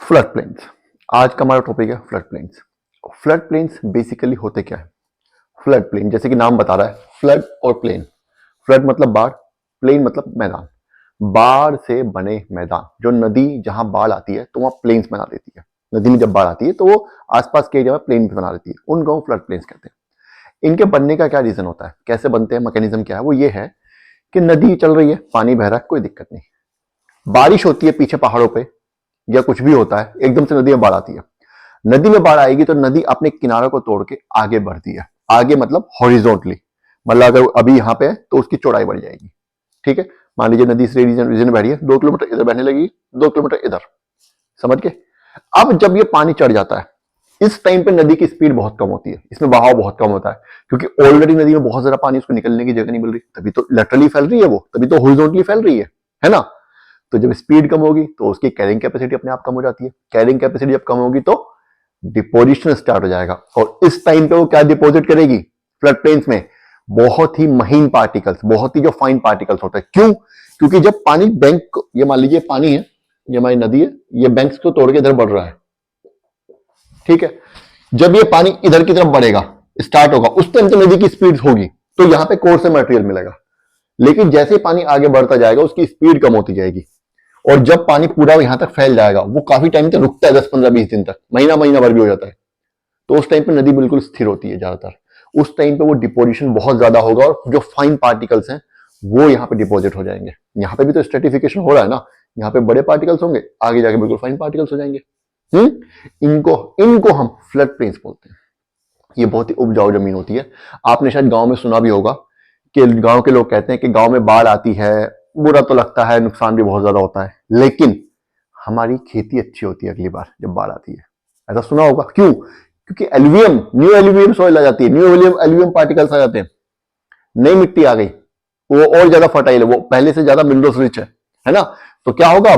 Flood plains. आज का हमारा टॉपिक है flood plains. Flood plains basically होते क्या है? फ्लड प्लेन जैसे कि नाम बता रहा है, फ्लड और प्लेन। फ्लड मतलब बाढ़, प्लेन मतलब मैदान। बाढ़ से बने मैदान, जो नदी जहां बाढ़ आती है तो वहां प्लेन्स बना देती है। नदी में जब बाढ़ आती है तो वो आसपास के एरिया में प्लेन बना देती है, उनको फ्लड प्लेन्स कहते हैं। इनके बनने का क्या रीजन होता है, कैसे बनते हैं, मैकेनिज्म क्या है? वो ये है कि नदी चल रही है, पानी बह रहा है, कोई दिक्कत नहीं। बारिश होती है पीछे पहाड़ों पे या कुछ भी होता है, एकदम से नदी में बाढ़ आती है। नदी में बाढ़ आएगी तो नदी अपने किनारों को तोड़ के आगे बढ़ती है। आगे मतलब हॉरिजॉन्टली, मतलब अगर अभी यहां पे है तो उसकी चौड़ाई बढ़ जाएगी। ठीक है, मान लीजिए नदी इस रीजन में बह रही है, 2 किलोमीटर इधर बहने लगी, 2 किलोमीटर इधर, समझ के। अब जब ये पानी चढ़ जाता है, इस टाइम पे नदी की स्पीड बहुत कम होती है, इसमें बहाव बहुत कम होता है, क्योंकि ऑलरेडी नदी में बहुत ज्यादा पानी, उसको निकलने की जगह नहीं मिल रही, तभी तो लेटरली फैल रही है वो, तभी तो हॉरिजॉन्टली फैल रही है ना। तो जब स्पीड कम होगी तो उसकी कैरिंग कैपेसिटी अपने आप कम हो जाती है। कैरिंग कैपेसिटी जब कम होगी तो डिपोजिशन स्टार्ट हो जाएगा, और इस टाइम पे वो क्या डिपॉजिट करेगी फ्लड प्लेन्स में? बहुत ही महीन पार्टिकल्स, बहुत ही जो फाइन पार्टिकल्स होते हैं। क्यों? क्योंकि जब पानी बैंक, ये मान लीजिए पानी है, ये हमारी नदी है, ये बैंक्स को तोड़ के इधर बढ़ रहा है, ठीक है। जब ये पानी इधर की तरफ बढ़ेगा, स्टार्ट होगा, उस टाइम तो नदी की स्पीड होगी, तो यहां पे कोर से मटेरियल मिलेगा। लेकिन जैसे ही पानी आगे बढ़ता जाएगा उसकी स्पीड कम होती जाएगी, और जब पानी पूरा यहां तक फैल जाएगा, वो काफी टाइम तक रुकता है, 10 15 20 दिन तक, महीना महीना भर भी हो जाता है, तो उस टाइम पे नदी बिल्कुल स्थिर होती है ज्यादातर। उस टाइम पे वो डिपोजिशन बहुत ज्यादा होगा, और जो फाइन पार्टिकल्स हैं वो यहाँ पे डिपोजिट हो जाएंगे। यहाँ पे भी तो स्ट्रेटिफिकेशन हो रहा है ना, यहाँ पे बड़े पार्टिकल्स होंगे, आगे जाके बिल्कुल फाइन पार्टिकल्स हो जाएंगे। इनको इनको हम फ्लड प्लेन्स बोलते हैं। ये बहुत ही उपजाऊ जमीन होती है। आपने शायद गांव में सुना भी होगा कि गांव के लोग कहते हैं कि गांव में बाढ़ आती है, बुरा तो लगता है, नुकसान भी बहुत ज्यादा होता है, लेकिन हमारी खेती अच्छी होती है अगली बार जब बाढ़ आती है। ऐसा सुना होगा। क्यों? क्योंकि एल्यूवियम, न्यू एल्यूवियम सॉइल आ जाती है, न्यू एल्यूवियम पार्टिकल्स आ जाते हैं, नई मिट्टी आ गई, वो और ज्यादा फर्टाइल है, वो पहले से ज्यादा मिनरल्स रिच है ना। तो क्या होगा,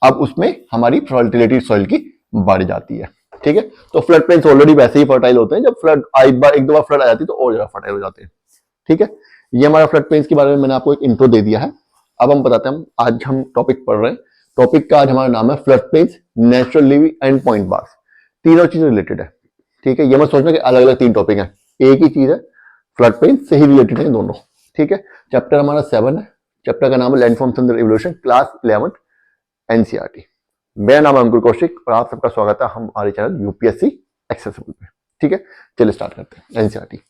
अब उसमें हमारी फर्टिलिटी सॉइल की बढ़ जाती है। ठीक है, तो फ्लड प्लेन्स ऑलरेडी वैसे ही फर्टाइल होते हैं, जब फ्लड एक दो बार फ्लड आ जाती है तो और ज्यादा फर्टाइल हो जाते हैं। ठीक है, ये हमारा फ्लड प्लेन्स के बारे में मैंने आपको एक इंट्रो दे दिया है। अब हम बताते हैं, आज हम टॉपिक पढ़ रहे हैं। टॉपिक का आज हमारा नाम है flood plains, natural living and point bars. तीनों चीजें रिलेटेड है। ठीक है, ये मत सोचना कि अलग अलग तीन टॉपिक है, एक ही चीज है, फ्लड प्लेन्स से ही रिलेटेड है दोनों। ठीक है, चैप्टर हमारा 7 है, चैप्टर का नाम है landforms and evolution, class 11 NCERT. मेरा नाम है अंकुर कौशिक और आप सबका स्वागत है हमारे चैनल यूपीएससी एक्सेसिबल पे। ठीक है, चलिए स्टार्ट करते हैं। NCERT,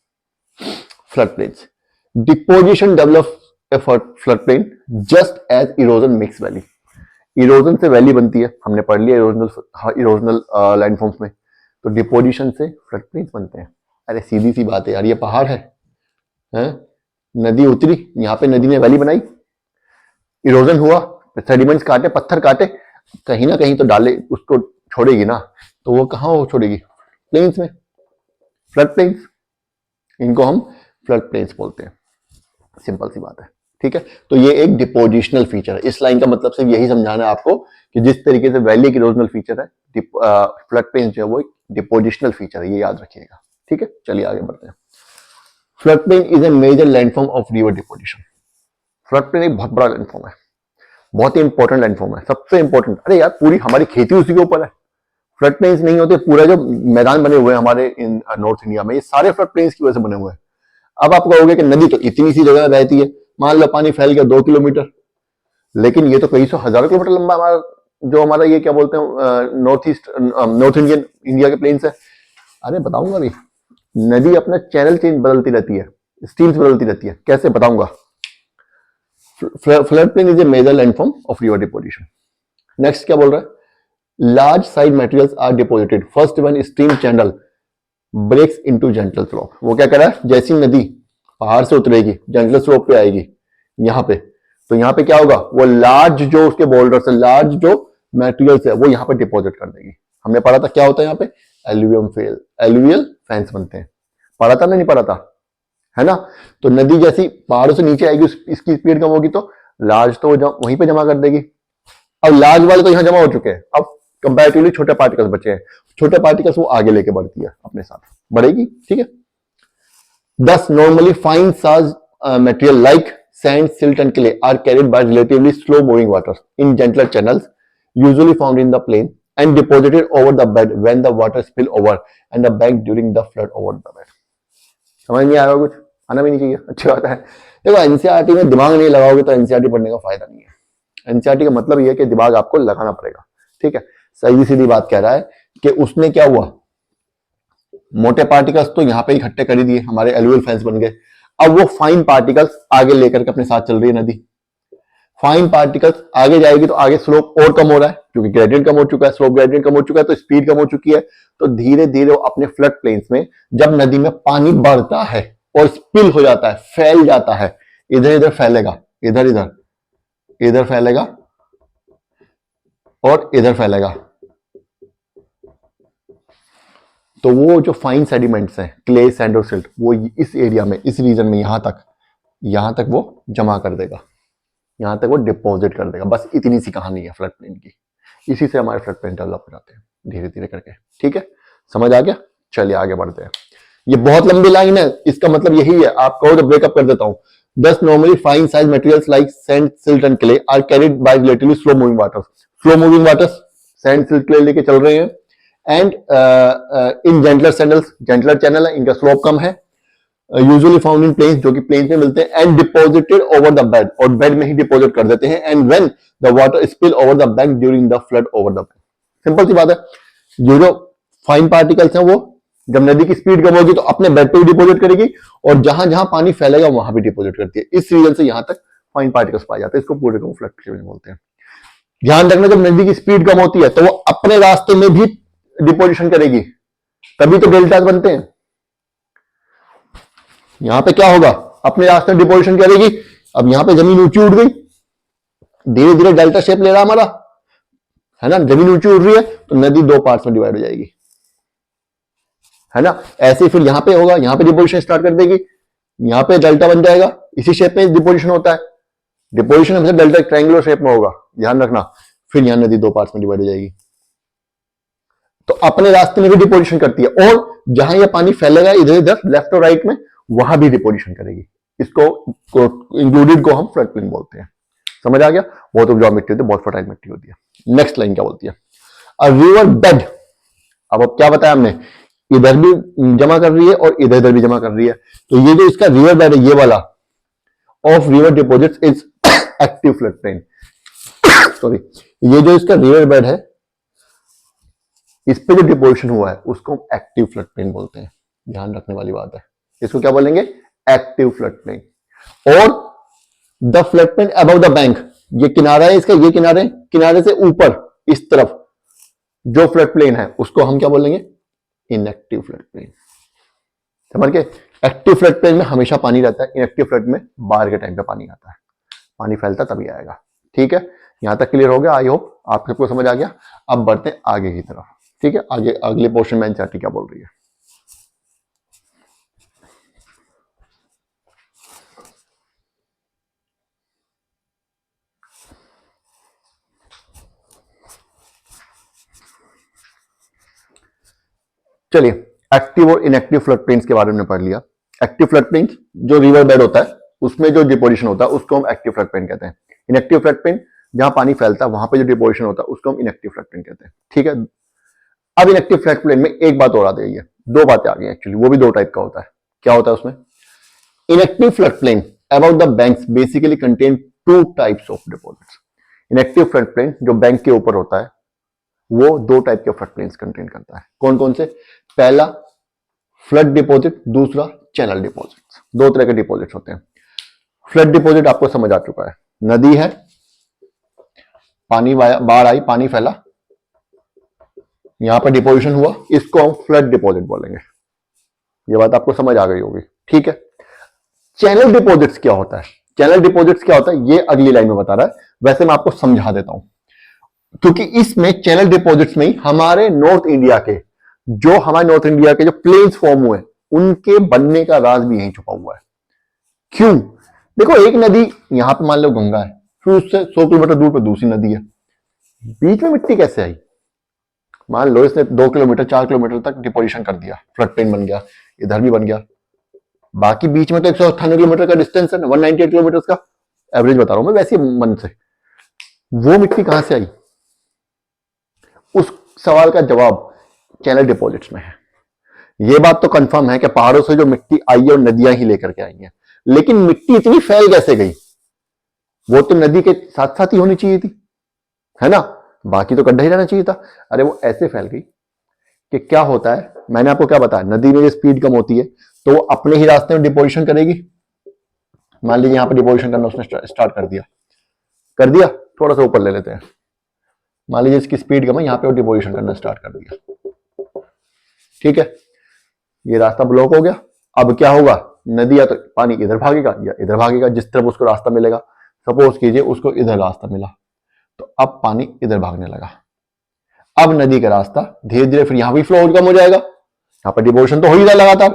flood plains, deposition develop a flood plain just as erosion makes valley. Erosion से वैली बनती है, हमने पढ़ लिया इरोजनल लैंडफॉर्म्स में। तो डिपोजिशन से फ्लड प्लेन्स बनते हैं। अरे सीधी सी बात है यार, ये पहाड़ है? नदी उतरी, यहाँ पे नदी ने वैली बनाई, इरोजन हुआ, सेडिमेंट्स काटे, पत्थर काटे, कहीं ना कहीं तो डाले उसको छोड़ेगी ना, तो वो कहाँ वो छोड़ेगी? प्लेन्स में, फ्लड प्लेन्स। इनको हम फ्लड प्लेन्स बोलते हैं, सिंपल सी बात है। ठीक है, तो ये एक डिपोजिशनल फीचर है। इस लाइन का मतलब सिर्फ यही समझाना है आपको कि जिस तरीके से वैली एक इरोजनल फीचर है, फ्लड प्लेन्स जो है वो एक डिपोजिशनल फीचर है, ये याद रखिएगा। ठीक है, चलिए आगे बढ़ते हैं। Flood plain is a major landform of river deposition. Flood plain एक बहुत बड़ा लैंडफॉर्म है, बहुत ही इंपॉर्टेंट लैंडफॉर्म है, सबसे इंपॉर्टेंट। अरे यार, पूरी हमारी खेती उसी के ऊपर है। फ्लड प्लेन्स नहीं होते, पूरा जो मैदान बने हुए हैं हमारे इन नॉर्थ इंडिया में, ये सारे फ्लड प्लेन्स की वजह से बने हुए हैं। अब आप कहोगे कि नदी तो इतनी सी जगह रहती है, मान लो पानी फैल गया 2 किलोमीटर, लेकिन ये तो कई सौ हजारों किलोमीटर लंबा हमारा, जो हमारा ये क्या बोलते हैं, नॉर्थ इंडियन इंडिया के प्लेन्स है। अरे बताऊंगा भी, नदी अपना चैनल चेंज बदलती रहती है, स्टील्स बदलती रहती है, कैसे बताऊंगा। Flood plain is a major landform of river deposition. Next क्या बोल रहा है? Large size materials are deposited first when stream channel breaks into gentle slope. वो क्या कर रहा है, जैसी नदी पहाड़ से उतरेगी, जेंटल स्लोप पे आएगी यहाँ पे, तो यहाँ पे क्या होगा, वो लार्ज जो उसके बोल्डर्स है, लार्ज जो मटेरियल्स है, वो यहाँ पे डिपोजिट कर देगी। हमने पढ़ा था क्या होता है यहाँ पे, एलुवियल फैंस बनते हैं। पढ़ा था ना, नहीं पढ़ा था, है ना। तो नदी जैसी पहाड़ों से नीचे आएगी, इसकी स्पीड कम होगी, तो लार्ज तो वहीं पे जमा कर देगी। अब लार्ज वाले तो यहाँ जमा हो चुके हैं, अब कंपैरेटिवली छोटे पार्टिकल्स बचे हैं, छोटे पार्टिकल्स वो आगे लेके बढ़ती है, अपने साथ बढ़ेगी। ठीक है, दस normally fine size material like sand, silt and clay are carried by relatively slow moving water in gentler channels usually found in the plain and deposited over the bed when the water spill over and the bank during the flood over the bed. समझ नहीं आएगा कुछ, आना भी नहीं चाहिए, अच्छी बात है। देखो एनसीईआरटी में दिमाग नहीं लगाओगे तो एनसीईआरटी पढ़ने का फायदा नहीं है। एनसीईआरटी का मतलब ये है कि दिमाग आपको लगाना पड़ेगा, ठीक है। सही सीधी बात कह रहा है कि उसने क्या हुआ, मोटे पार्टिकल्स तो यहाँ पे इकट्ठे कर ही दिए, हमारे एलुअल फैंस बन गए। अब वो फाइन पार्टिकल्स आगे लेकर के अपने साथ चल रही है नदी। फाइन पार्टिकल्स आगे जाएगी तो आगे स्लोप और कम हो रहा है, क्योंकि ग्रेडियंट कम हो चुका है, स्लोप ग्रेडियंट कम हो चुका है, तो स्पीड कम हो चुकी है। तो धीरे धीरे वो अपने फ्लड प्लेन्स में, जब नदी में पानी बढ़ता है और स्पिल हो जाता है, फैल जाता है, इधर इधर फैलेगा, इधर इधर, इधर फैलेगा और इधर फैलेगा। तो वो जो फाइन सेडिमेंट्स हैं, क्ले, सैंड और सिल्ट, वो इस एरिया में, इस रीजन में यहां तक वो जमा कर देगा, यहां तक वो डिपॉजिट कर देगा। बस इतनी सी कहानी है फ्लड प्लेन की। इसी से हमारे फ्लड प्लेन डेवलप हो जाते हैं धीरे धीरे करके, ठीक है, समझ आ गया। चलिए आगे बढ़ते हैं। ये बहुत लंबी लाइन है, इसका मतलब यही है, आप कहो तो ब्रेकअप कर देता हूं। Thus normally fine size materials like sand, silt and clay are carried by relatively slow moving waters. Slow moving waters sand, silt, clay लेके चल रहे हैं। And in gentler channels, gentler channel है, इनका स्लोप कम है। Usually found in plains, जो कि plains में मिलते हैं, and deposited over the bed, और bed में ही deposit कर देते हैं। And when the water spill over the bank during the flood over the bank. Simple सी बात है, जो फाइन पार्टिकल्स हैं वो जब नदी की स्पीड कम होगी तो अपने बेड पे भी डिपॉजिट करेगी, और जहां जहां पानी फैलेगा वहां भी डिपॉजिट करती है। इस रीजन से यहां तक फाइन पार्टिकल्स पाए जाते हैं, इसको पूरे को फ्लड प्लेन बोलते हैं। ध्यान रखना, जब नदी की स्पीड कम होती है तो वो अपने रास्ते में भी डिपोजिशन करेगी, तभी तो डेल्टास बनते हैं। यहां पे क्या होगा, अपने रास्ते में डिपोजिशन करेगी। अब यहां पे जमीन ऊंची उठ गई, धीरे धीरे डेल्टा शेप ले रहा हमारा, है ना। जमीन ऊंची उठ रही है तो नदी दो पार्ट्स में डिवाइड हो जाएगी, है ना। ऐसे फिर यहां पे होगा, यहां पे डिपोजिशन स्टार्ट कर देगी, यहां पे डेल्टा बन जाएगा। इसी शेप में डिपोजिशन होता है, डिपोजिशन हमेशा डेल्टा ट्रायंगुलर शेप में होगा, ध्यान रखना। फिर यहां नदी दो पार्ट्स में डिवाइड हो जाएगी, तो अपने रास्ते में भी डिपोजिशन करती है, और जहां यह पानी फैलेगा इधर इधर लेफ्ट और राइट में, वहां भी डिपोजिशन करेगी। इसको इंक्लूडेड को हम फ्लड प्लेन बोलते हैं। समझ आ गया। बहुत उपजाऊ मिट्टी होती है, बहुत फर्टाइल मिट्टी होती है। नेक्स्ट लाइन क्या बोलती है, अ रिवर बेड। अब क्या बताया हमने, इधर भी जमा कर रही है और इधर इधर भी जमा कर रही है। तो ये जो इसका रिवर बेड है, ये वाला of river deposits is active flood plain. Sorry, ये जो इसका रिवर बेड है, इस पे जो डिपोजिशन हुआ है उसको हम एक्टिव फ्लड प्लेन बोलते हैं। ध्यान रखने वाली बात है, इसको क्या बोलेंगे, एक्टिव फ्लड प्लेन। और the flood plain above the bank, ये किनारा है इसका, ये किनारे से ऊपर इस तरफ जो फ्लड प्लेन है उसको हम क्या बोलेंगे, इनएक्टिव फ्लड प्लेन। समझ के, एक्टिव फ्लड प्लेन में हमेशा पानी रहता है, इनएक्टिव फ्लड में बाढ़ के टाइम पे पानी आता है, पानी फैलता तभी आएगा। ठीक है, यहां तक क्लियर हो गया, आई होप आप सबको समझ आ गया। अब बढ़ते हैं आगे की तरफ। ठीक है, आगे अगले पोर्शन में एनसीईआरटी क्या बोल रही है। चलिए, एक्टिव और इनएक्टिव फ्लड प्लेन्स के बारे में पढ़ लिया। एक्टिव फ्लड प्लेन्स जो रिवर बेड होता है उसमें जो डिपोजिशन होता है उसको हम एक्टिव फ्लड प्लेन कहते हैं। इनएक्टिव फ्लड प्लेन जहां पानी फैलता है वहां पे जो डिपोजिशन होता है उसको हम इनएक्टिव फ्लड प्लेन कहते हैं। ठीक है, अब इनएक्टिव फ्लड प्लेन में एक बात और आ गई है, दो बातें आ गई एक्चुअली, वो भी दो टाइप का होता है। क्या होता है उसमें, inactive flood plain about the banks basically contain two types of deposits. Inactive flood plain जो बैंक के ऊपर होता है वो दो टाइप के फ्लड प्लेन्स कंटेन करता है। कौन कौन से, पहला फ्लड डिपॉजिट, दूसरा चैनल डिपॉजिट। दो तरह के डिपॉजिट होते हैं। फ्लड डिपॉजिट आपको समझ आ चुका है, नदी है, पानी बाढ़ आई, पानी फैला, यहां पर डिपोजिशन हुआ, इसको हम फ्लड डिपॉजिट बोलेंगे। ये बात आपको समझ आ गई होगी। ठीक है, चैनल डिपॉजिट्स क्या होता है, चैनल डिपॉजिट्स क्या होता है ये अगली लाइन में बता रहा है, वैसे मैं आपको समझा देता हूं, क्योंकि इसमें चैनल डिपॉजिट्स में ही हमारे नॉर्थ इंडिया के जो प्लेन्स फॉर्म हुए उनके बनने का राज भी यहीं छुपा हुआ है। क्यों, देखो एक नदी यहां पे मान लो गंगा है, फिर उससे 100 किलोमीटर दूर पर दूसरी नदी है, बीच में मिट्टी कैसे आई। मान लो इसने 2 किलोमीटर 4 किलोमीटर तक डिपोजिशन कर दिया, फ्लड प्लेन बन गया, इधर भी बन गया, बाकी बीच में तो 198 किलोमीटर का डिस्टेंस है, 198 किलोमीटर का एवरेज बता रहा हूं मैं वैसे मन से। वो मिट्टी कहां से आई, उस सवाल का जवाब चैनल डिपॉजिट्स में है। ये बात तो कंफर्म है कि पहाड़ों से जो मिट्टी आई है और नदियां ही लेकर के आई हैं, लेकिन मिट्टी इतनी फैल कैसे गई? वो तो नदी के साथ साथ ही होनी चाहिए थी, है ना? बाकी तो गड्ढा ही रहना चाहिए था। अरे वो ऐसे फैल गई कि क्या होता है, मैंने आपको क्या बताया, नदी में जो स्पीड कम होती है तो वो अपने ही रास्ते में डिपोजिशन करेगी। मान लीजिए यहां पर डिपोजिशन करना उसने स्टार्ट कर दिया, थोड़ा सा ऊपर ले लेते हैं। मान लीजिए इसकी स्पीड कम है, यहां पे वो डिपोजिशन करना स्टार्ट कर दिया, ठीक है? ये रास्ता ब्लॉक हो गया। अब क्या होगा, नदी या तो पानी इधर भागेगा या इधर भागेगा, जिस तरफ उसको रास्ता मिलेगा। सपोज कीजिए उसको इधर रास्ता मिला, तो अब पानी इधर भागने लगा। अब नदी का रास्ता धीरे धीरे फिर यहां भी फ्लो कम हो जाएगा, यहां पर डिपोजिशन तो हो ही रहा लगातार,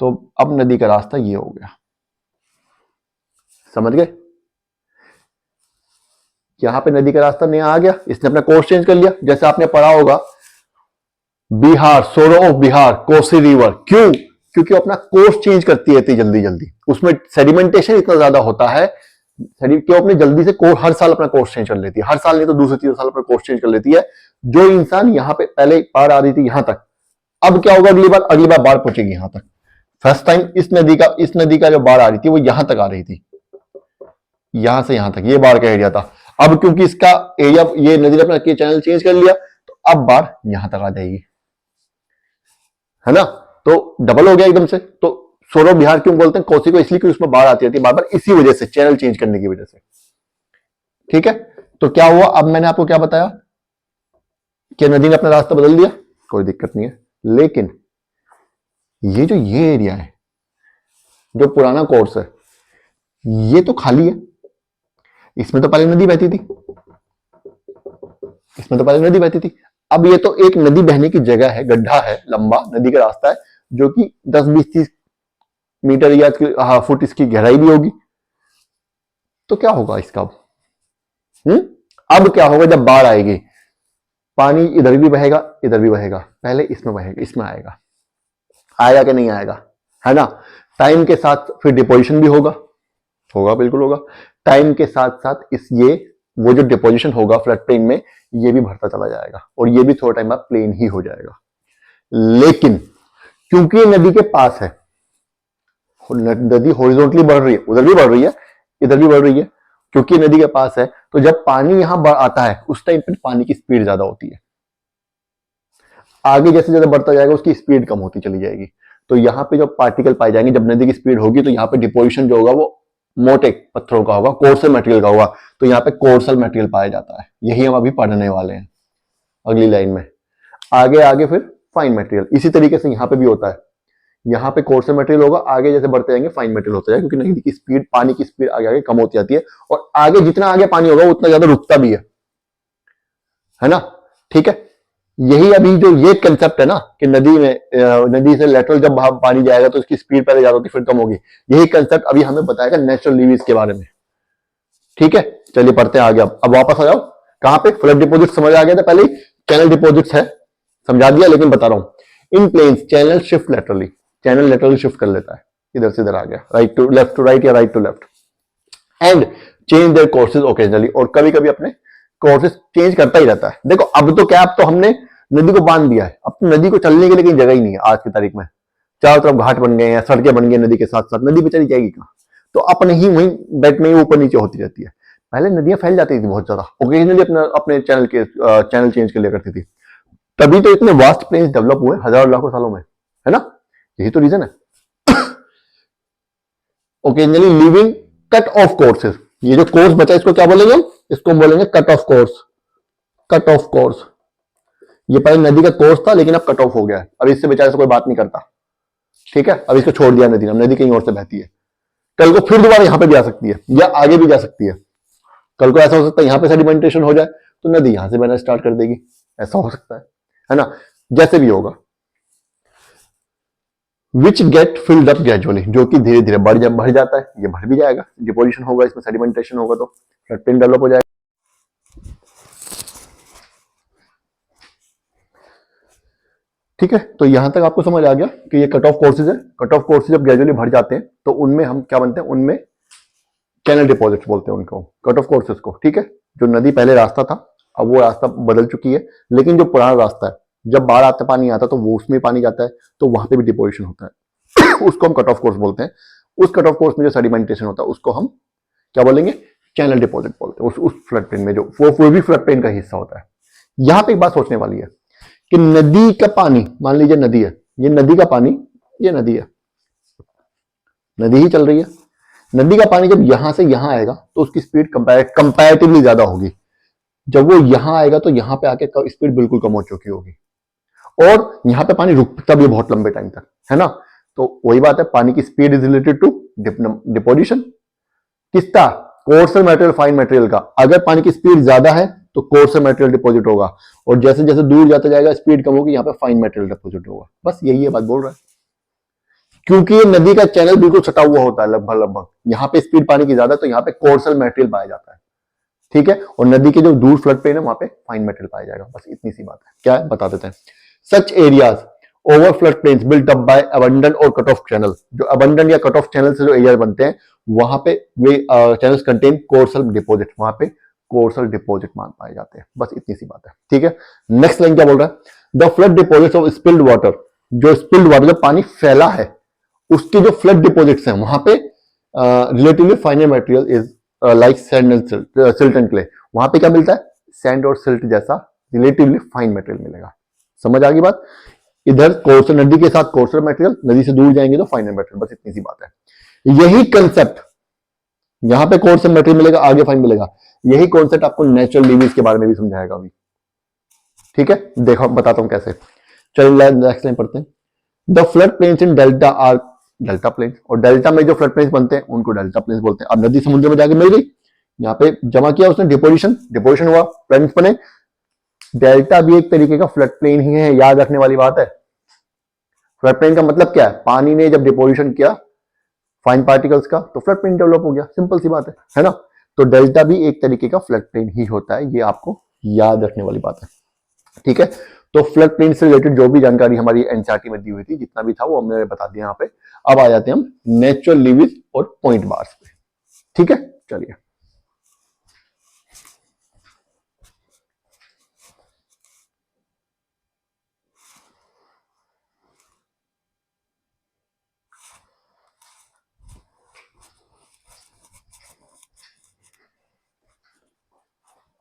तो अब नदी का रास्ता ये हो गया। समझ गए? यहां पे नदी का रास्ता नया आ गया, इसने अपना कोर्स चेंज कर लिया। जैसे आपने पढ़ा होगा बिहार, सोरो ऑफ बिहार, कोसी रिवर, क्यों? क्योंकि अपना कोर्स चेंज करती रहती है जल्दी जल्दी, उसमें सेडिमेंटेशन इतना ज्यादा होता है कि अपने जल्दी से हर साल अपना कोर्स चेंज कर लेती है, हर साल नहीं तो दूसरे तीसरे साल अपना कोर्स चेंज कर लेती है। जो इंसान यहां पे पहले बाढ़ आ रही थी यहां तक, अब क्या होगा, अगली बार बाढ़ पहुंचेगी यहां तक। फर्स्ट टाइम इस नदी का जो बाढ़ आ रही थी वो यहां तक आ रही थी, यहां से यहां तक ये बाढ़ का एरिया था। अब क्योंकि इसका एरिया, ये नदी ने अपना चैनल चेंज कर लिया, तो अब बाढ़ यहां तक आ जाएगी, है ना? तो डबल हो गया एकदम से। तो सौरव बिहार क्यों बोलते हैं कोसी को? इसलिए कि उसमें बाढ़ आती रहती है बार बार, इसी वजह से, चैनल चेंज करने की वजह से, ठीक है? तो क्या हुआ, अब मैंने आपको क्या बताया कि नदी ने अपना रास्ता बदल दिया, कोई दिक्कत नहीं है। लेकिन ये एरिया है, जो पुराना कोर्स है, ये तो खाली है। इसमें तो पहले नदी बहती थी, अब ये तो एक नदी बहने की जगह है, गड्ढा है, लंबा नदी का रास्ता है, जो कि 10, 20, 30 मीटर या फुट इसकी गहराई भी होगी। तो क्या होगा इसका अब क्या होगा, जब बाढ़ आएगी, पानी इधर भी बहेगा, इधर भी बहेगा, पहले इसमें बहेगा, इसमें आएगा कि नहीं आएगा, है ना? टाइम के साथ फिर डिपोजिशन भी होगा, बिल्कुल होगा। टाइम के साथ साथ वो जो डिपोजिशन होगा फ्लड प्लेन में, ये भी बढ़ता चला जाएगा, और ये भी थोड़ा टाइम बाद प्लेन ही हो जाएगा। लेकिन क्योंकि ये नदी के पास है, नदी हॉरिजॉन्टली बढ़ रही है, उधर भी बढ़ रही है, इधर भी बढ़ रही है, क्योंकि नदी के पास है, तो जब पानी यहां आता है उस टाइम पर पानी की स्पीड ज्यादा होती है। आगे जैसे ज्यादा बढ़ता जाएगा उसकी स्पीड कम होती चली जाएगी। तो यहाँ पे जो पार्टिकल पाए जाएंगे, जब नदी की स्पीड होगी, तो यहाँ पे डिपोजिशन जो होगा वो मोटे पत्थरों का होगा, कोर्सल मटेरियल का होगा। तो यहाँ पे कोर्सल मटेरियल पाया जाता है, यही हम अभी पढ़ने वाले हैं अगली लाइन में। आगे फिर फाइन मटेरियल, इसी तरीके से यहाँ पे भी होता है। यहाँ पे कोर्सल मटेरियल होगा, आगे जैसे बढ़ते जाएंगे फाइन मटेरियल होता है, क्योंकि नदी की स्पीड, पानी की स्पीड आगे आगे कम होती जाती है, और आगे जितना आगे पानी होगा उतना ज्यादा रुकता भी है ना? ठीक है, यही अभी जो ये कंसेप्ट है ना कि नदी से लेटरल जब पानी जाएगा तो उसकी स्पीड पहले ज्यादा होती फिर कम होगी, यही कंसेप्ट अभी हमें बताएगा नेचुरल लीवीज के बारे में। ठीक है, चलिए पढ़ते हैं आगे। अब वापस आ जाओ, कहां पे? फ्लड डिपोजिट समझ आ गया था पहले, चैनल डिपोजिट्स है समझा दिया, लेकिन बता रहा हूं, in plains channel shift laterally, channel laterally shift कर लेता है, इधर से इधर आ गया, राइट टू राइट या right to left, and change their courses occasionally, और कभी कभी अपने कोर्सेज चेंज करता ही रहता है। देखो अब तो क्या, अब तो हमने नदी को बांध दिया है, अब तो नदी को चलने के लिए कहीं जगह ही नहीं है आज की तारीख में, चारों तरफ घाट बन गए हैं, सड़कें बन गई नदी के साथ साथ, नदी बेचारी जाएगी कहां? तो अपने ही वहीं बेट में ही ऊपर नीचे होती रहती है। पहले नदियां फैल जाती थी बहुत ज्यादा, ओकेजनली अपने चैनल चेंज कर लिया करती थी, तभी तो इतने वास्ट प्लेन्स डेवलप हुए हजारों लाखों सालों में, है ना? यही तो रीजन है। Occasionally living cut off courses, ये जो कोर्स बचा इसको क्या बोलेंगे? इसको बोलेंगे cut off course, cut off course. ये पहले नदी का कोर्स था, लेकिन अब कट ऑफ हो गया है, अब इससे बेचारे से कोई बात नहीं करता। ठीक है, अब इसको छोड़ दिया नदी ने, नदी कहीं और से बहती है, कल को फिर दोबारा यहां पे भी आ सकती है, या आगे भी जा सकती है। कल को ऐसा हो सकता है यहां पे सेडिमेंटेशन हो जाए तो नदी यहां से बहना स्टार्ट कर देगी, ऐसा हो सकता है ना? जैसे भी होगा, which get filled up gradually, जो कि धीरे धीरे बढ़ जाता है, ये बढ़ भी जाएगा, डिपोजिशन होगा, इसमें सेडिमेंटेशन होगा तो फ्लड प्लेन डेवलप हो जाएगा। ठीक है, तो यहां तक आपको समझ आ गया कि ये कट ऑफ कोर्सेज है। कट ऑफ कोर्सेज जब ग्रेजुअली बढ़ जाते हैं तो उनमें हम क्या बनते हैं, उनमें चैनल डिपॉजिट्स बोलते हैं उनको, कट ऑफ कोर्सेज को। ठीक है, जो नदी पहले रास्ता था अब वो रास्ता बदल चुकी है, लेकिन जो पुराना रास्ता है, जब बाढ़ आता पानी आता तो वो उसमें पानी जाता है, तो वहां पे भी डिपोजिशन होता है उसको हम कट ऑफ कोर्स बोलते हैं। उस कट ऑफ कोर्स में जो सेडिमेंटेशन होता है उसको हम क्या बोलेंगे, चैनल डिपॉजिट बोलते हैं। उस फ्लड प्लेन में जो वो भी फ्लड प्लेन का हिस्सा होता है। यहां पे एक बात सोचने वाली है कि नदी का पानी, मान लीजिए नदी है, ये नदी का पानी, ये नदी है, नदी ही चल रही है। नदी का पानी जब यहां से यहां आएगा तो उसकी स्पीड कंपैरेटिवली ज्यादा होगी। जब वो यहां आएगा तो यहां पे आके स्पीड बिल्कुल कम हो चुकी होगी, और यहां पे पानी रुकता भी बहुत लंबे टाइम तक, है ना। तो वही बात है, पानी की speed is related to deposition. किसका, कोर्सर मटेरियल फाइन मटेरियल का। अगर पानी की स्पीड ज्यादा है तो कोर्सर मटेरियल डिपॉजिट होगा, और जैसे जैसे दूर जाता जाएगा स्पीड कम होगी, यहाँ पे फाइन मटेरियल डिपॉजिट होगा। बस यही है बात बोल रहा है, क्योंकि ये नदी का चैनल बिल्कुल सटा हुआ होता है लगभग लगभग। यहाँ पे स्पीड पानी की ज्यादा, तो यहाँ पे कोर्सल मटेरियल पाया जाता है, ठीक है। और नदी के जो दूर फ्लड प्लेन है वहां पे फाइन मटेरियल पाया जाएगा। बस इतनी सी बात है। क्या है बता देते हैं। Such areas over flood plains built up by abundant और कट ऑफ चैनल। जो अबंडंट या कट ऑफ चैनल से जो एरिया बनते हैं, वहां पे वे चैनल्स कंटेन कोर्सल डिपॉजिट, वहां पे कोर्सल डिपॉजिट मान पाए जाते हैं। बस इतनी सी बात है, ठीक है। नेक्स्ट लाइन क्या बोल रहा है, the flood deposits of spilled water. जो स्पिल्ड वाटर, जो पानी फैला है, उसके जो फ्लड डिपॉजिट्स हैं वहां पे relatively फाइनर material is like sand and silt and clay. वहां पे क्या मिलता है, सैंड और सिल्ट जैसा रिलेटिवली फाइन मटेरियल मिलेगा। समझ आ गई बात। इधर कोर्सर, नदी के साथ कोर्सर मटेरियल, नदी से दूर जाएंगे तो फाइनर मटेरियल। बस इतनी सी बात है। यही कंसेप्ट, यहां पे कोर्सर मटेरियल मिलेगा, आगे फाइन मिलेगा। यही कॉन्सेप्ट आपको नेचुरल लीवीज के बारे में भी समझाएगा अभी, ठीक है। देखो बताता हूं कैसे। चलिए नेक्स्ट लाइन पढ़ते हैं। The flood plains in delta are delta plains, और डेल्टा में जो फ्लड प्लेन्स बनते हैं उनको डेल्टा प्लेन्स बोलते हैं। अब नदी समुद्र में जाके मिल गई, यहाँ पे जमा किया उसने, डिपोजिशन हुआ, प्लेन्स बने। डेल्टा भी एक तरीके का फ्लड प्लेन ही है, याद रखने वाली बात है। फ्लड प्लेन का मतलब क्या है, पानी ने जब डिपोजिशन किया फाइन पार्टिकल्स का तो फ्लड प्लेन डेवलप हो गया, सिंपल सी बात है ना। तो डेल्टा भी एक तरीके का फ्लड प्लेन ही होता है, ये आपको याद रखने वाली बात है, ठीक है। तो फ्लड प्लेन से रिलेटेड जो भी जानकारी हमारी एनसीईआरटी में दी हुई थी, जितना भी था वो हमने बता दिया यहाँ पे। अब आ जाते हैं हम नेचुरल लीवीज और पॉइंट बार्स पे, ठीक है। चलिए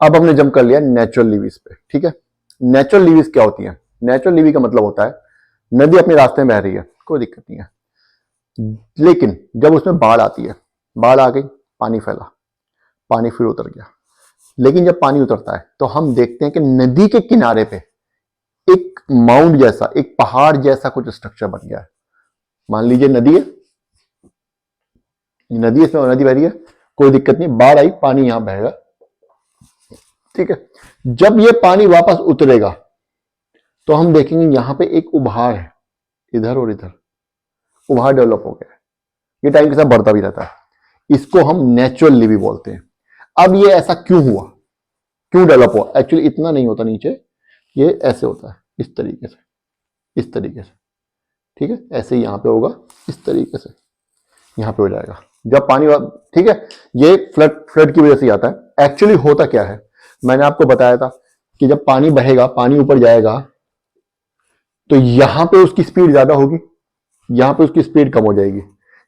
अब हमने जंप कर लिया नेचुरल लीवीज पे, ठीक है। नेचुरल लीवीज क्या होती है, नेचुरल लीवी का मतलब होता है नदी अपने रास्ते में बह रही है, कोई दिक्कत नहीं है, लेकिन जब उसमें बाढ़ आती है, बाढ़ आ गई, पानी फैला, पानी फिर उतर गया। लेकिन जब पानी उतरता है तो हम देखते हैं कि नदी के किनारे पे एक माउंट जैसा, एक पहाड़ जैसा कुछ स्ट्रक्चर बन गया है। मान लीजिए नदी है, नदी इसमें नदी बह रही है, कोई दिक्कत नहीं, बाढ़ आई, पानी यहां बहेगा, ठीक है। जब ये पानी वापस उतरेगा तो हम देखेंगे यहां पे एक उभार है, इधर और इधर उभार डेवलप हो गया है। ये टाइम के साथ बढ़ता भी रहता है, इसको हम नेचुरल लीवी बोलते हैं। अब ये ऐसा क्यों हुआ, क्यों डेवलप हुआ, एक्चुअली इतना नहीं होता नीचे, ये ऐसे होता है, इस तरीके से, इस तरीके से, ठीक है। ऐसे ही यहां पे होगा, इस तरीके से यहां पे हो जाएगा जब पानी, ठीक है। ये फ्लड की वजह से आता है। एक्चुअली होता क्या है, मैंने आपको बताया था कि जब पानी बहेगा, पानी ऊपर जाएगा, तो यहां पे उसकी स्पीड ज्यादा होगी, यहां पे उसकी स्पीड कम हो जाएगी।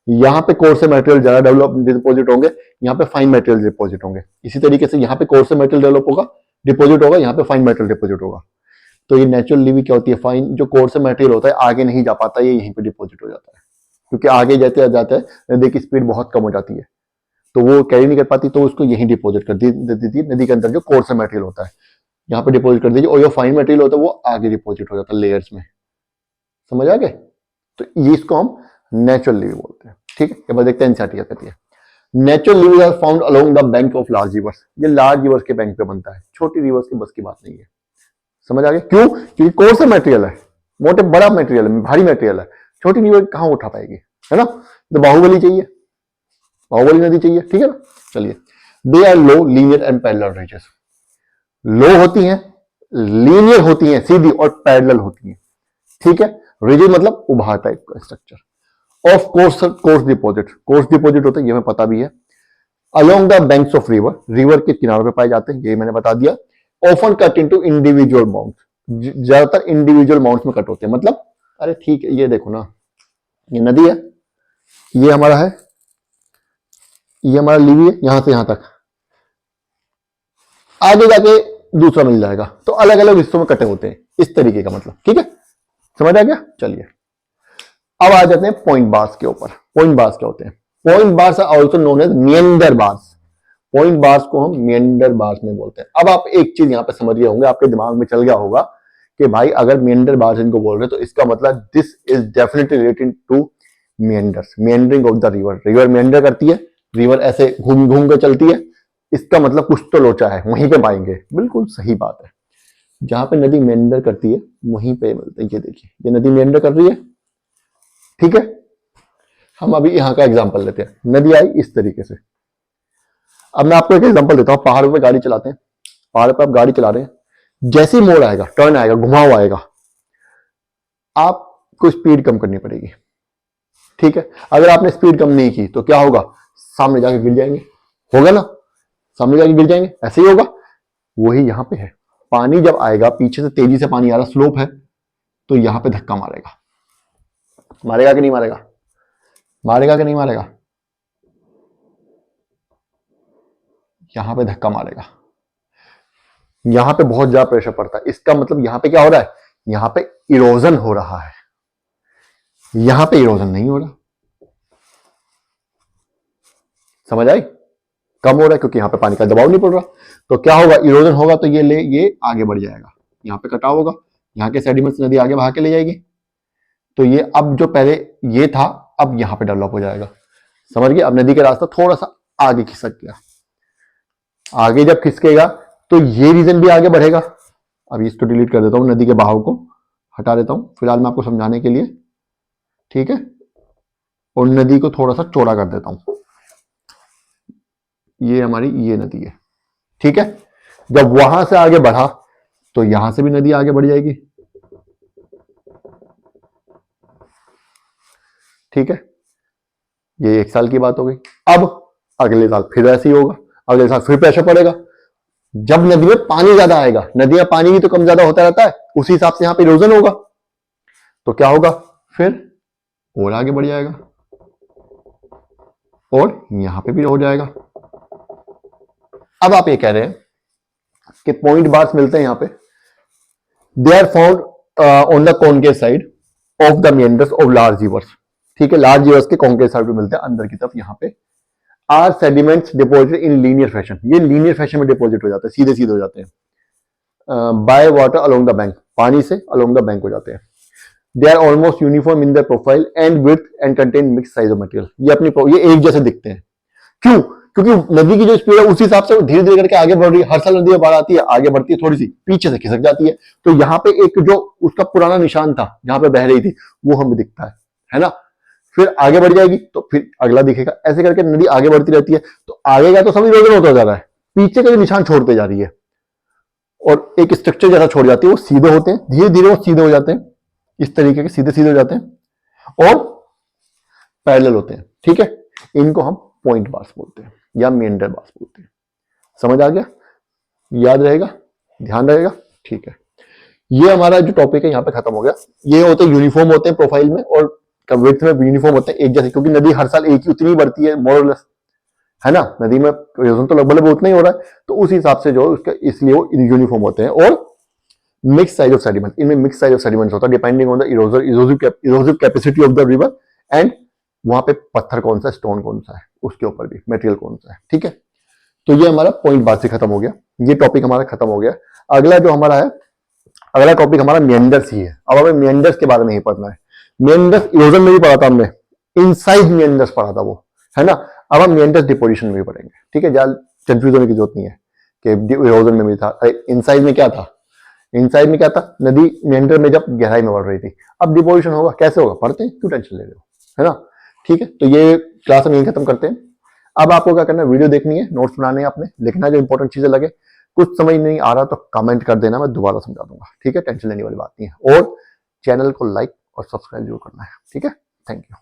यहां पे कोर्सर मटेरियल ज्यादा डेवलप डिपॉजिट होंगे, यहाँ पे फाइन मटेरियल डिपॉजिट होंगे। इसी तरीके से यहाँ पे कोर्सर मटेरियल डेवलप होगा, डिपॉजिट होगा, यहाँ पे फाइन मटेरियल डिपॉजिट होगा। तो ये नेचुरल लीवी क्या होती है, फाइन जो कोर्सर मटेरियल होता है आगे नहीं जा पाता, ये यहीं पे डिपॉजिट हो जाता है, क्योंकि आगे जाते जाते नदी की स्पीड बहुत कम हो जाती है, तो वो कैरी नहीं कर पाती, तो उसको यहीं डिपॉजिट कर देती थी नदी के अंदर जो कोर्सर मटेरियल होता है, यहाँ पे डिपॉजिट कर दीजिए, और जो फाइन मटेरियल होता है वो आगे डिपॉजिट हो जाता है लेयर्स में। समझ आ गए। तो ये इसको हम नेचुरल लीवी बोलते हैं, ठीक है। एक बार देखते हैं एनसीईआरटी क्या कहती है। Natural levees are found along the bank of large rivers. ये लार्ज रिवर्स के बैंक पे बनता है, छोटी रिवर्स की बस की बात नहीं है। समझ आ गया क्यों, क्योंकि कोर्सर मटेरियल है, मोटे बड़ा मटेरियल है, भारी मटेरियल है, छोटी रिवर कहां उठा पाएगी, है ना। तो बाहुबली चाहिए, बाहुबली नदी चाहिए, ठीक है ना। चलिए, they are low linear and parallel ridges. Low होती हैं, लीनियर होती हैं सीधी, और पैरेलल होती हैं, ठीक है। रिजिड मतलब उभार टाइप का structure. Of course deposit, course deposit होता है, ये हमें पता भी है। Along the banks of river, river के किनारों पे पाए जाते हैं, ये मैंने बता दिया। Often cut into individual mount, ज्यादातर इंडिविजुअल माउंट्स में कट होते हैं। मतलब अरे ठीक है, ये देखो ना, ये नदी है, ये हमारा है, ये हमारा लीवी है, यहां से यहां तक, आगे जाके दूसरा मिल जाएगा, तो अलग अलग हिस्सों में कटे होते हैं, इस तरीके का मतलब। ठीक है, समझ आ गया। चलिए अब आ जाते हैं पॉइंट बार्स के ऊपर। पॉइंट बार्स क्या होते हैं? Point bars are also known as meander bars. Point bars को हम मिएंडर बार्स में बोलते हैं। अब आप एक चीज यहां पे समझ गए होंगे, आपके दिमाग में चल गया होगा कि भाई अगर मिएंडर बार्स इनको बोल रहे हैं तो इसका मतलब this is definitely related to meanders, meandering of the river. River meander करती है, रिवर ऐसे घूम घूम कर चलती है, इसका मतलब कुछ तो लोचा है, वहीं पे पाएंगे। बिल्कुल सही बात है, जहां पे नदी मेंडर करती है वहीं पे मिलते हैं। ये देखिए, ये नदी मेंडर कर रही है, ठीक है। हम अभी यहां का एग्जांपल लेते हैं। नदी आई इस तरीके से। अब मैं आपको एक एग्जांपल देता हूं। पहाड़ पे गाड़ी चलाते हैं, पहाड़ पे आप गाड़ी चला रहे हैं, जैसे ही मोड़ आएगा, टर्न आएगा, घुमाव आएगा, आपको स्पीड कम करनी पड़ेगी। ठीक है, अगर आपने स्पीड कम नहीं की तो क्या होगा? सामने जाके गिर जाएंगे, होगा ना, सामने जाके गिर जाएंगे, ऐसे ही होगा। वही यहां पे है, पानी जब आएगा, पीछे से तेजी से पानी आ रहा, स्लोप है, तो यहां पे धक्का मारेगा। मारेगा कि नहीं मारेगा? मारेगा कि नहीं मारेगा? यहां पे धक्का मारेगा, यहां पे बहुत ज्यादा प्रेशर पड़ता है। इसका मतलब यहां पे क्या हो रहा है? यहां पे इरोजन हो रहा है, यहां पे इरोजन नहीं हो रहा। समझ आई? कम हो रहा है क्योंकि यहां पे पानी का दबाव नहीं पड़ रहा। तो क्या होगा? इरोजन होगा तो ये आगे बढ़ जाएगा, यहां पे कटाव होगा, यहां के सेडिमेंट्स नदी आगे बहा के ले जाएगी। तो ये अब जो पहले ये था, अब यहां पे डेवलप हो जाएगा। समझ गए? अब नदी का रास्ता थोड़ा सा आगे खिसक गया। आगे जब खिसकेगा तो ये रीजन भी आगे बढ़ेगा। अब इसको डिलीट कर देता हूं, नदी के बहाव को हटा देता हूं फिलहाल मैं आपको समझाने के लिए, ठीक है। और नदी को थोड़ा सा चौड़ा कर देता हूं। ये हमारी ये नदी है, ठीक है। जब वहां से आगे बढ़ा तो यहां से भी नदी आगे बढ़ जाएगी, ठीक है। ये 1 साल की बात हो गई। अब अगले साल फिर ऐसे ही होगा, अगले साल फिर प्रेशर पड़ेगा। जब नदी में पानी ज्यादा आएगा, नदी में पानी भी तो कम ज्यादा होता रहता है, उसी हिसाब से यहां पे इरोजन होगा, तो क्या होगा? फिर और आगे बढ़ जाएगा और यहां पे भी हो जाएगा। अब आप ये कह रहे हैं कि पॉइंट बार्स मिलते हैं यहां पे, they are found on the concave side of the meanders of large rivers, ठीक है। लार्ज रिवर्स के कॉनकेव साइड पे मिलते हैं, अंदर की तरफ यहां पे। Are sediments deposit in linear fashion, ये लीनियर फैशन में डिपोजिट हो जाते हैं, सीधे सीधे हो जाते हैं। By water along the bank, पानी से अलोंग द बैंक हो जाते हैं। They are almost uniform in the profile and width and contain mix size of material, ये एक जैसे दिखते हैं। क्यों? क्योंकि नदी की जो स्पीड है उस हिसाब से धीरे धीरे करके आगे बढ़ रही है। हर साल नदी में बाढ़ आती है, आगे बढ़ती है, थोड़ी सी पीछे से खिसक जाती है, तो यहाँ पे एक जो उसका पुराना निशान था जहां पे बह रही थी वो हमें दिखता है ना। फिर आगे बढ़ जाएगी तो फिर अगला दिखेगा, ऐसे करके नदी आगे बढ़ती रहती है। तो आगे का तो सब इरोजन होता जा रहा है, पीछे का जो निशान छोड़ते जा रही है और एक स्ट्रक्चर जैसा छोड़ जाती है, वो सीधे होते हैं, धीरे धीरे वो सीधे हो जाते हैं, इस तरीके के सीधे सीधे हो जाते हैं और पैरेलल होते हैं, ठीक है। इनको हम पॉइंट बार्स बोलते हैं या मेंडर बार्स बोलते हैं। समझ आ गया? याद रहेगा, ध्यान रहेगा, ठीक है। ये हमारा जो टॉपिक है यहाँ पे खत्म हो गया। ये होते हैं यूनिफॉर्म होते हैं प्रोफाइल में और विड्थ में यूनिफॉर्म होते हैं एक जैसे, क्योंकि नदी हर साल एक ही उतनी बढ़ती है मोरलेस, है ना। नदी में इरोजन तो लगभग उतना ही हो रहा है, तो उस हिसाब से जो उसका इसलिए वो यूनिफॉर्म होते हैं। और मिक्स साइज ऑफ सेडिमेंट, इनमें मिक्स साइज ऑफ सेडिमेंट्स होता है depending on the erosive capacity of the river and वहां पे पत्थर कौन सा, स्टोन कौन सा है, उसके ऊपर भी मटेरियल कौन सा है, ठीक है। तो ये हमारा पॉइंट बात से खत्म हो गया, ये टॉपिक हमारा खत्म हो गया। अगला जो हमारा है, अगला टॉपिक हमारा मेंडर्स ही है। अब हमें मेंडर्स के बारे में ही पढ़ना है। मेंडर्स इरोजन में भी पढ़ा था हमने, इनसाइड मेंडर्स पढ़ा था वो, है ना। अब हम मेंडर्स डिपोजिशन में भी पढ़ेंगे, ठीक है। ज्यादा कंफ्यूज होने की जरूरत नहीं है कि इरोजन में भी था, इनसाइड में क्या था। इनसाइड में क्या था? नदी मेंडर में जब गहराई में बढ़ रही थी। अब डिपोजिशन होगा, कैसे होगा? पढ़ते हैं, क्यों टेंशन ले रहे हो, है ना। ठीक है, तो ये क्लास हम यही खत्म करते हैं। अब आपको क्या करना है? वीडियो देखनी है, नोट्स बनाने हैं, आपने लिखना है जो इंपॉर्टेंट चीजें लगे। कुछ समझ नहीं आ रहा तो कमेंट कर देना, मैं दोबारा समझा दूंगा, ठीक है। टेंशन लेने वाली बात नहीं है। और चैनल को लाइक और सब्सक्राइब जरूर करना है, ठीक है। Thank you.